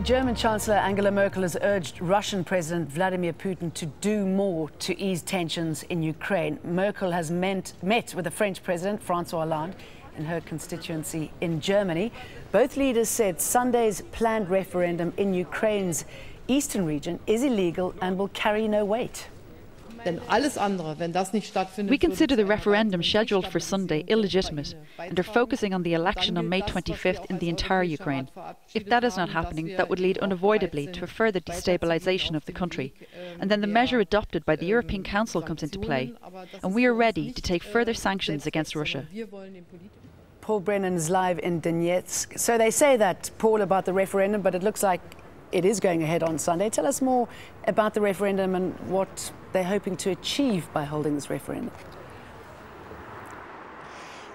German Chancellor Angela Merkel has urged Russian President Vladimir Putin to do more to ease tensions in Ukraine. Merkel has met with the French President Francois Hollande in her constituency in Germany. Both leaders said Sunday's planned referendum in Ukraine's eastern region is illegal and will carry no weight. We consider the referendum scheduled for Sunday illegitimate and are focusing on the election on May 25th in the entire Ukraine. If that is not happening, that would lead unavoidably to a further destabilisation of the country. And then the measure adopted by the European Council comes into play. And we are ready to take further sanctions against Russia. Paul Brennan is live in Donetsk. So they say that, Paul, about the referendum, but it looks like it is going ahead on Sunday. Tell us more about the referendum and what they're hoping to achieve by holding this referendum.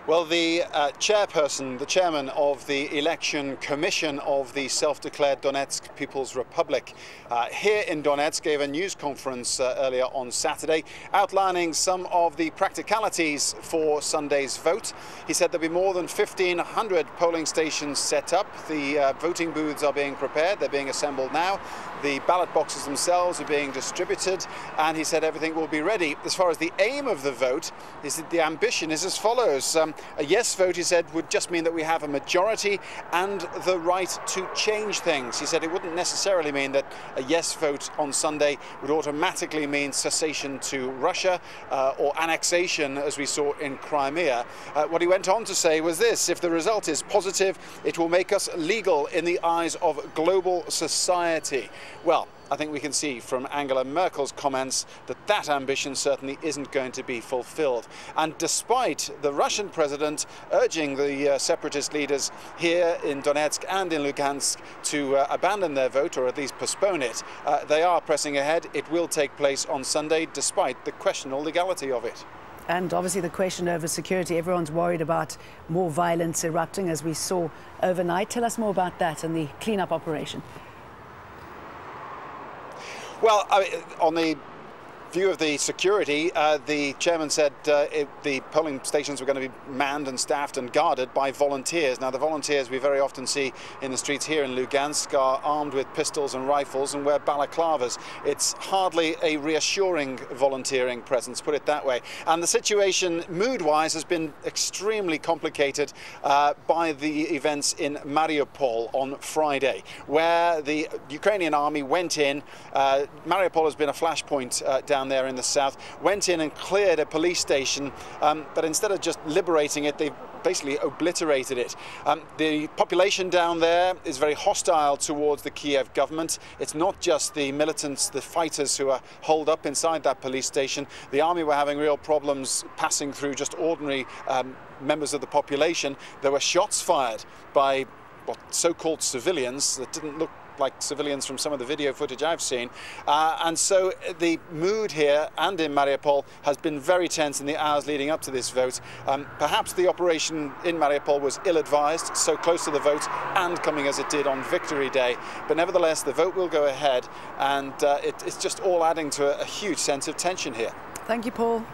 Well, the chairperson, the chairman of the election commission of the self-declared Donetsk Peoples Republic here in Donetsk gave a news conference earlier on Saturday outlining some of the practicalities for Sunday's vote. He said there'll be more than 1,500 polling stations set up. The voting booths are being prepared. They're being assembled now. The ballot boxes themselves are being distributed, and he said everything will be ready. As far as the aim of the vote, is that the ambition is as follows. A yes vote, he said, would just mean that we have a majority and the right to change things. He said it wouldn't necessarily mean that a yes vote on Sunday would automatically mean cessation to Russia or annexation, as we saw in Crimea. What he went on to say was this: if the result is positive, it will make us legal in the eyes of global society. Well, I think we can see from Angela Merkel's comments that that ambition certainly isn't going to be fulfilled. And despite the Russian president urging the separatist leaders here in Donetsk and in Lugansk to abandon their vote, or at least postpone it, they are pressing ahead. It will take place on Sunday, despite the questionable legality of it. And obviously the question over security. Everyone's worried about more violence erupting, as we saw overnight. Tell us more about that and the clean-up operation. Well, on the view of the security, the chairman said the polling stations were going to be manned and staffed and guarded by volunteers. Now, the volunteers we very often see in the streets here in Lugansk are armed with pistols and rifles and wear balaclavas. It's hardly a reassuring volunteering presence, put it that way. And the situation, mood-wise, has been extremely complicated by the events in Mariupol on Friday, where the Ukrainian army went in. Mariupol has been a flashpoint down there in the south, went in and cleared a police station, but instead of just liberating it, they basically obliterated it. The population down there is very hostile towards the Kiev government. It's not just the militants, the fighters who are holed up inside that police station. The army were having real problems passing through just ordinary members of the population. There were shots fired by so-called civilians that didn't look like civilians from some of the video footage I've seen. And so the mood here and in Mariupol has been very tense in the hours leading up to this vote. Perhaps the operation in Mariupol was ill-advised, so close to the vote and coming as it did on Victory Day. But nevertheless, the vote will go ahead, and it's just all adding to a huge sense of tension here. Thank you, Paul.